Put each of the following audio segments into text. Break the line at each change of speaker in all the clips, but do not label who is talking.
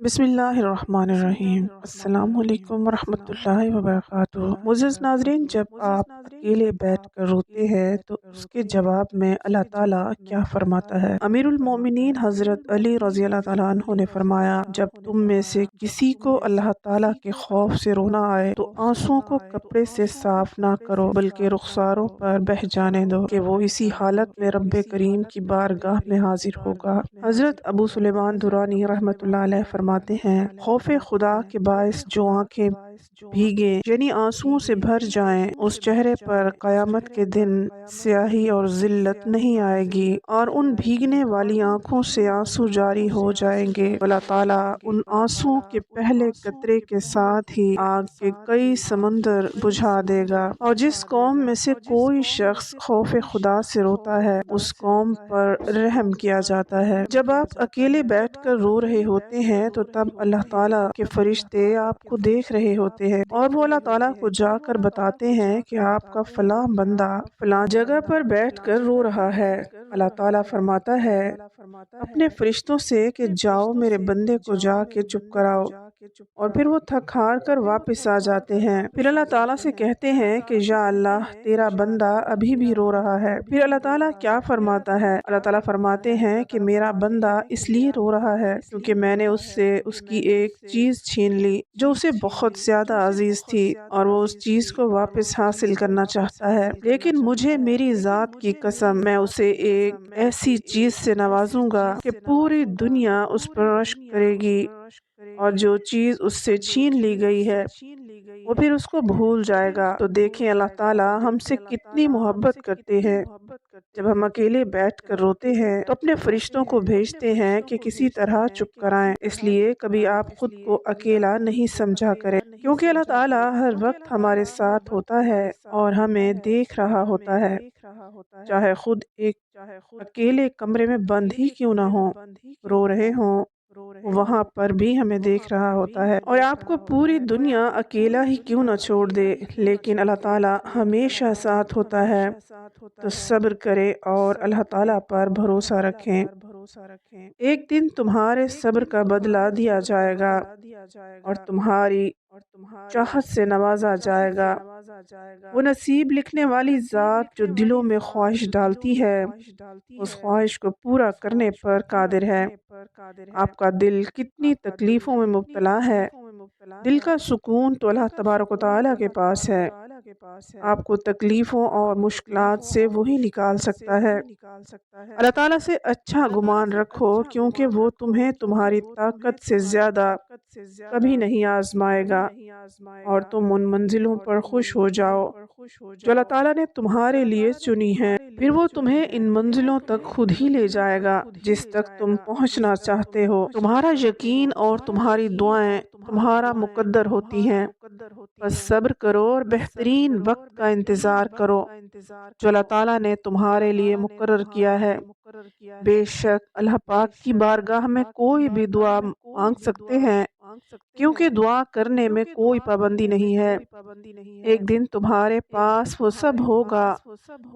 بسم اللہ الرحمن الرحیم۔ السلام علیکم ورحمۃ اللہ وبرکاتہ۔ معزز ناظرین، جب آپ اکیلے بیٹھ کر روتے ہیں تو اس کے جواب میں اللہ تعالیٰ کیا فرماتا ہے؟ امیر المومنین حضرت علی رضی اللہ تعالیٰ عنہ نے فرمایا، جب تم میں سے کسی کو اللہ تعالیٰ کے خوف سے رونا آئے تو آنسوؤں کو کپڑے سے صاف نہ کرو بلکہ رخساروں پر بہہ جانے دو کہ وہ اسی حالت میں رب کریم کی بارگاہ میں حاضر ہوگا۔ حضرت ابو سلیمان درانی رحمۃ اللہ علیہ فرماتے ہیں، خوف خدا کے باعث جو آنکھیں بھیگیں یعنی آنسوؤں سے بھر جائیں، اس چہرے پر قیامت کے دن سیاہی اور ذلت نہیں آئے گی اور ان بھیگنے والی آنکھوں سے آنسو جاری ہو جائیں گے۔ اللہ تعالیٰ ان آنسوؤں کے پہلے قطرے کے ساتھ ہی آگ کے کئی سمندر بجھا دے گا۔ اور جس قوم میں سے کوئی شخص خوف خدا سے روتا ہے اس قوم پر رحم کیا جاتا ہے۔ جب آپ اکیلے بیٹھ کر رو رہے ہوتے ہیں تو تب اللہ تعالیٰ کے فرشتے آپ کو دیکھ رہے ہوتے ہیں اور وہ اللہ تعالیٰ کو جا کر بتاتے ہیں کہ آپ کا فلاں بندہ فلاں جگہ پر بیٹھ کر رو رہا ہے۔ اللہ تعالیٰ فرماتا ہے اپنے فرشتوں سے کہ جاؤ میرے بندے کو جا کے چپ کراؤ، اور پھر وہ تھک ہار کر واپس آ جاتے ہیں۔ پھر اللہ تعالیٰ سے کہتے ہیں کہ یا اللہ تیرا بندہ ابھی بھی رو رہا ہے۔ پھر اللہ تعالیٰ کیا فرماتا ہے؟ اللہ تعالیٰ فرماتے ہیں کہ میرا بندہ اس لیے رو رہا ہے کیونکہ میں نے اس سے اس کی ایک چیز چھین لی جو اسے بہت زیادہ عزیز تھی اور وہ اس چیز کو واپس حاصل کرنا چاہتا ہے، لیکن مجھے میری ذات کی قسم میں اسے ایک ایسی چیز سے نوازوں گا کہ پوری دنیا اس پر رشک کرے گی، اور جو چیز اس سے چھین لی گئی ہے وہ پھر اس کو بھول جائے گا۔ تو دیکھیں اللہ تعالیٰ ہم سے کتنی محبت کرتے ہیں۔ جب ہم اکیلے بیٹھ کر روتے ہیں تو اپنے فرشتوں کو بھیجتے ہیں کہ کسی طرح چپ کرائیں، اس لیے کبھی آپ خود کو اکیلا نہیں سمجھا کریں، کیونکہ اللہ تعالیٰ ہر وقت ہمارے ساتھ ہوتا ہے اور ہمیں دیکھ رہا ہوتا ہے، چاہے خود ایک اکیلے کمرے میں بند ہی کیوں نہ ہوں، رو رہے ہوں، وہاں پر بھی ہمیں دیکھ رہا ہوتا ہے۔ اور آپ کو پوری دنیا اکیلا ہی کیوں نہ چھوڑ دے، لیکن اللہ تعالیٰ ہمیشہ ساتھ ہوتا ہے۔ تو صبر کرے اور اللہ تعالیٰ پر بھروسہ رکھیں۔ ایک دن تمہارے صبر کا بدلہ دیا جائے گا اور تمہاری چاہت سے نوازا جائے گا۔ وہ نصیب لکھنے والی ذات جو دلوں میں خواہش ڈالتی ہے اس خواہش کو پورا کرنے پر قادر ہے۔ آپ کا دل کتنی تکلیفوں میں مبتلا ہے، دل کا سکون تو اللہ تبارک و تعالیٰ کے پاس ہے۔ آپ کو تکلیفوں اور مشکلات سے وہی نکال سکتا ہے۔ اللہ تعالیٰ سے اچھا گمان رکھو کیونکہ وہ تمہیں تمہاری طاقت سے زیادہ کبھی نہیں آزمائے گا، اور تم ان منزلوں پر خوش ہو جاؤ جو اللہ تعالیٰ نے تمہارے لیے چنی ہیں، پھر وہ تمہیں ان منزلوں تک خود ہی لے جائے گا جس تک تم پہنچنا چاہتے ہو۔ تمہارا یقین اور تمہاری دعائیں تمہارا مقدر ہوتی ہیں، بس صبر کرو اور بہترین وقت کا انتظار کرو جو اللہ تعالیٰ نے تمہارے لیے مقرر کیا ہے۔ بے شک اللہ پاک کی بارگاہ میں کوئی بھی دعا مانگ سکتے ہیں، کیونکہ دعا کرنے میں کوئی پابندی نہیں ہے۔ ایک دن تمہارے پاس وہ سب ہوگا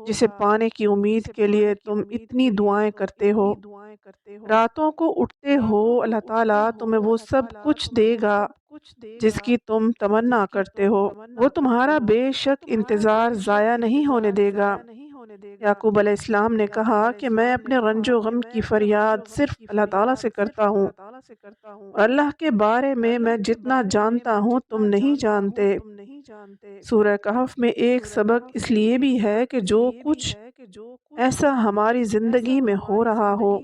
جسے پانے کی امید کے لیے تم اتنی دعائیں کرتے ہو، راتوں کو اٹھتے ہو، اللہ تعالیٰ تمہیں وہ سب کچھ دے گا جس کی تم تمنا کرتے ہو۔ وہ تمہارا بے شک انتظار ضائع نہیں ہونے دے گا۔ یعقوب علیہ السلام نے کہا کہ میں اپنے رنج و غم کی فریاد صرف اللہ تعالیٰ سے کرتا ہوں، اور اللہ کے بارے میں جتنا جانتا ہوں تم نہیں جانتے۔ سورہ کہف میں ایک سبق اس لیے بھی ہے کہ جو کچھ ایسا ہماری زندگی میں ہو رہا ہو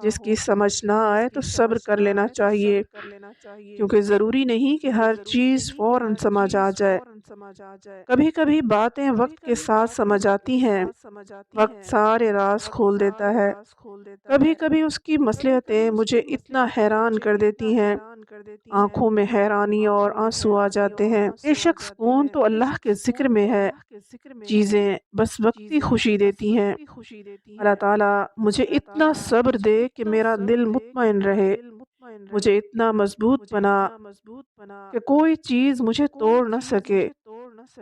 جس کی سمجھ نہ آئے تو صبر کر لینا چاہیے، کیونکہ ضروری نہیں کہ ہر چیز فوراً سمجھ آ جائے۔ کبھی کبھی باتیں وقت کے ساتھ سمجھ آتی ہیں، وقت سارے راز کھول دیتا ہے۔ کبھی کبھی اس کی مصلحتیں مجھے اتنا حیران کر دیتی ہیں، آنکھوں میں حیرانی اور آنسو آ جاتے ہیں۔ بے شک سکون تو اللہ کے ذکر میں ہے، چیزیں بس وقتی خوشی دیتی ہیں۔ اللہ تعالیٰ مجھے اتنا صبر دے کہ میرا دل مطمئن رہے، مجھے اتنا مضبوط بنا کہ کوئی چیز مجھے توڑ نہ سکے،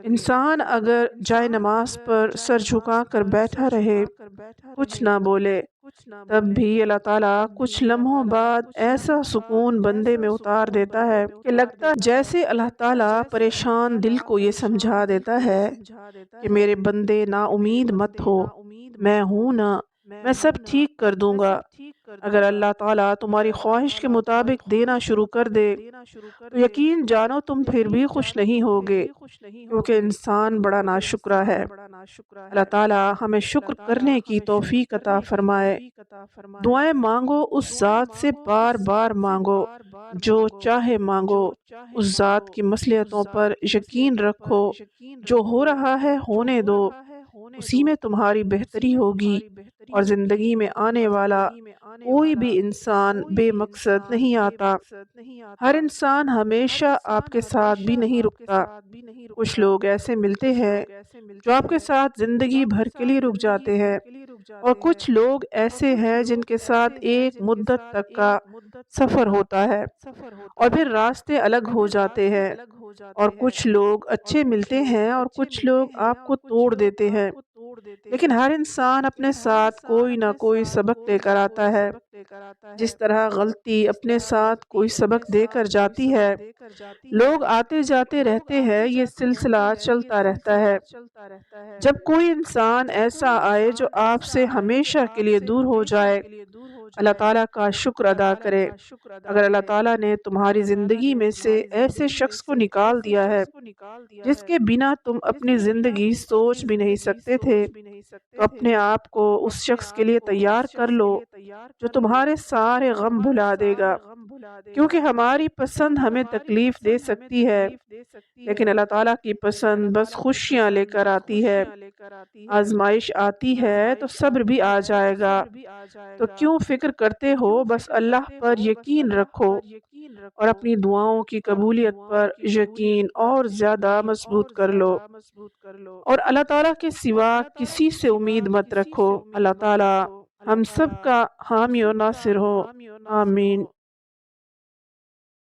انسان اگر جائے نماز پر سر جھکا کر بیٹھا رہے، کچھ نہ بولے، تب بھی اللہ تعالیٰ کچھ لمحوں بعد ایسا سکون بندے میں اتار دیتا ہے کہ لگتا جیسے اللہ تعالیٰ پریشان دل کو یہ سمجھا دیتا ہے کہ میرے بندے نا امید مت ہو، میں ہوں نا، میں سب ٹھیک کر دوں گا۔ اگر اللہ تعالیٰ تمہاری خواہش کے مطابق دینا شروع کر دے تو یقین جانو تم پھر بھی خوش نہیں ہوگے، کیونکہ انسان بڑا ناشکرا ہے۔ اللہ تعالیٰ ہمیں شکر کرنے کی توفیق عطا فرمائے۔ دعائیں مانگو اس ذات سے بار بار مانگو، جو چاہے مانگو، اس ذات کی مصلحتوں پر یقین رکھو، جو ہو رہا ہے ہونے دو، اسی میں تمہاری بہتری ہوگی، اور زندگی میں آنے والا کوئی بھی انسان بے مقصد نہیں آتا۔ ہر انسان ہمیشہ آپ کے ساتھ بھی نہیں رکتا۔ کچھ لوگ ایسے ملتے ہیں جو آپ کے ساتھ زندگی بھر کے لیے رک جاتے ہیں، اور کچھ لوگ ایسے ہیں جن کے ساتھ ایک مدت تک کا سفر ہوتا ہے اور پھر راستے الگ ہو جاتے ہیں۔ اور کچھ لوگ اچھے ملتے ہیں اور کچھ لوگ آپ کو توڑ دیتے ہیں، لیکن ہر انسان اپنے ساتھ کوئی نہ کوئی سبق لے کر آتا ہے۔ جس طرح غلطی اپنے ساتھ کوئی سبق دے کر جاتی ہے، لوگ آتے جاتے رہتے ہیں، یہ سلسلہ چلتا رہتا ہے۔ جب کوئی انسان ایسا آئے جو آپ سے ہمیشہ کے لیے دور ہو جائے، اللہ تعالیٰ کا شکر ادا کرے۔ اگر اللہ تعالیٰ نے تمہاری زندگی میں سے ایسے شخص کو نکال دیا ہے جس کے بنا تم اپنی زندگی سوچ بھی نہیں سکتے تھے، تو اپنے آپ کو اس شخص کے لیے تیار کر لو جو تمہارے سارے غم بھلا دے گا، کیونکہ ہماری پسند ہمیں تکلیف دے سکتی ہے، لیکن اللہ تعالیٰ کی پسند بس خوشیاں لے کر آتی ہے۔ آزمائش آتی ہے تو صبر بھی آ جائے گا، تو کیوں فکر کرتے ہو، بس اللہ پر یقین رکھو اور اپنی دعاؤں کی قبولیت پر یقین اور زیادہ مضبوط کر لو، اور اللہ تعالیٰ کے سوا کسی سے امید مت رکھو۔ اللہ تعالیٰ ہم سب کا حامی و ناصر ہو، آمین۔